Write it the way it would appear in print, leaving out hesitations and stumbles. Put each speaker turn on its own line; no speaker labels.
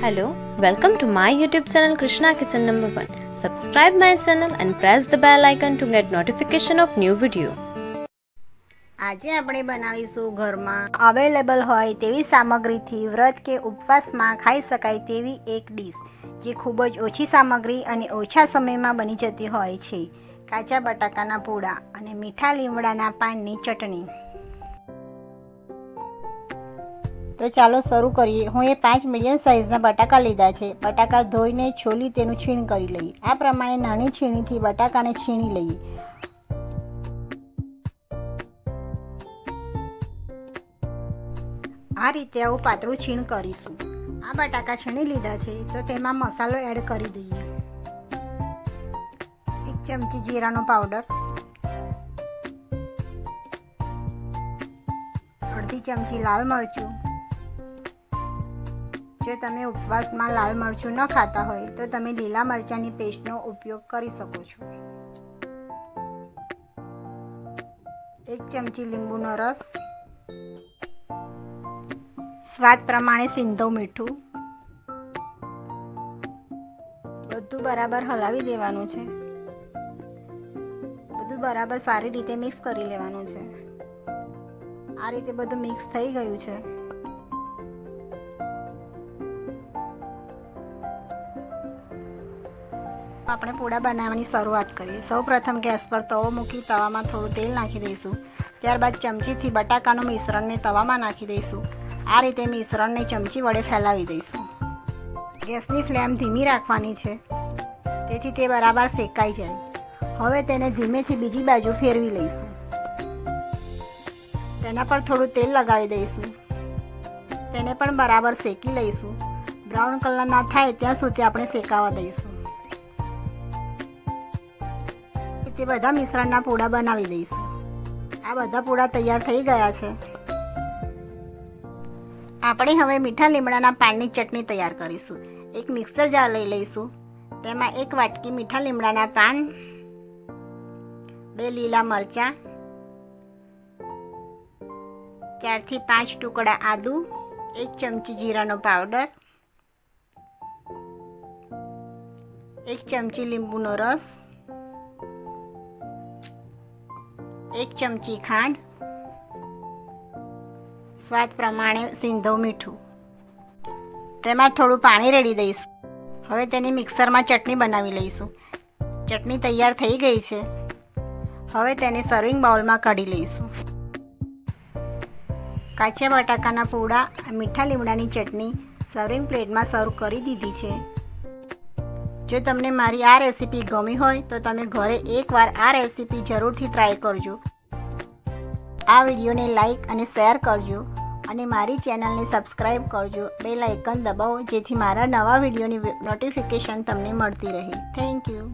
Hello, welcome to my YouTube channel Krishna Kitchen #1. Subscribe my channel and press the bell icon to get notification of new video.
આજે આપણે બનાવીશું ઘરમાં available હોય તેવી સામગ્રીથી વ્રત કે ઉપવાસમાં ખાઈ શકાય તેવી એક ડીશ જે ખૂબ જ ઓછી સામગ્રી અને ઓછા સમયમાં બની જતી હોય છે. કાચા બટાકાના પૂડા અને મીઠા લીમડાના પાનની ચટણી. તો ચાલો શરૂ કરીએ. હું એ 5 મીડિયમ સાઇઝના બટાકા લીધા છે. બટાકા ધોઈને છોલી તેનું છીણ કરી લઈએ. આ પ્રમાણે નાની છીણીથી બટાકાને છીણી લઈએ. આ રીતે આવું પાતળું છીણ કરીશું. આ બટાકા છીણી લીધા છે તો તેમાં મસાલો એડ કરી દઈએ. 1 ચમચી જીરાનો પાવડર, અડધી ચમચી લાલ મરચું. જો તમે ઉપવાસમાં લાલ મરચું ન ખાતા હોય તો તમે લીલા મરચાંની પેસ્ટનો ઉપયોગ કરી શકો છો. 1 ચમચી લીંબુનો રસ, સ્વાદ પ્રમાણે સિંધવ મીઠું. બધું બરાબર હલાવી દેવાનું છે. બધું બરાબર સારી રીતે મિક્સ કરી લેવાનું છે. આ રીતે બધું મિક્સ થઈ ગયું છે. આપણે પૂડા બનાવવાની શરૂઆત કરીએ. સૌપ્રથમ ગેસ પર તવો મૂકી તવામાં થોડું તેલ નાખી દઈશું. ત્યારબાદ ચમચીથી બટાકાનું મિશ્રણને તવામાં નાખી દઈશું. આ રીતે મિશ્રણને ચમચી વડે ફેલાવી દઈશું. ગેસની ફ્લેમ ધીમી રાખવાની છે તેથી તે બરાબર શેકાઈ જાય. હવે તેને ધીમેથી બીજી બાજુ ફેરવી લઈશું. તેના પર થોડું તેલ લગાવી દઈશું. તેને પણ બરાબર શેકી લઈશું. બ્રાઉન કલર ના થાય ત્યાં સુધી આપણે શેકાવા દઈશું. તે બધા મિશ્રણના પૂડા બનાવી દઈશું. આ બધા પૂડા તૈયાર થઈ ગયા છે. આપણે હવે મીઠા લીમડાના પાનની ચટણી તૈયાર કરીશું. એક મિક્સર જાર લઈ લઈશું. તેમાં 1 વાટકી મીઠા લીમડાના પાન, 2 લીલા મરચાં, 4 થી 5 ટુકડા આદુ, 1 ચમચી જીરાનો પાવડર, 1 ચમચી લીંબુનો રસ, 1 ચમચી ખાંડ, સ્વાદ પ્રમાણે સિંધવ મીઠું. તેમાં થોડું પાણી રેડી દઈશું. હવે તેની મિક્સરમાં ચટણી બનાવી લઈશું. ચટણી તૈયાર થઈ ગઈ છે. હવે તેને સર્વિંગ બાઉલમાં કાઢી લઈશું. કાચા બટાકાના પૂડા અને મીઠા લીમડાની ચટણી સર્વિંગ પ્લેટમાં સર્વ કરી દીધી છે. જો તમને મારી આ રેસીપી ગમી હોય તો તમે ઘરે એકવાર આ રેસીપી જરૂરથી ટ્રાય કરજો. આ વિડીયોને લાઈક અને શેર કરજો અને મારી ચેનલને સબસ્ક્રાઈબ કરજો. બેલ આઇકન દબાવો જેથી મારા નવા વિડીયોની નોટિફિકેશન તમને મળતી રહે. Thank you.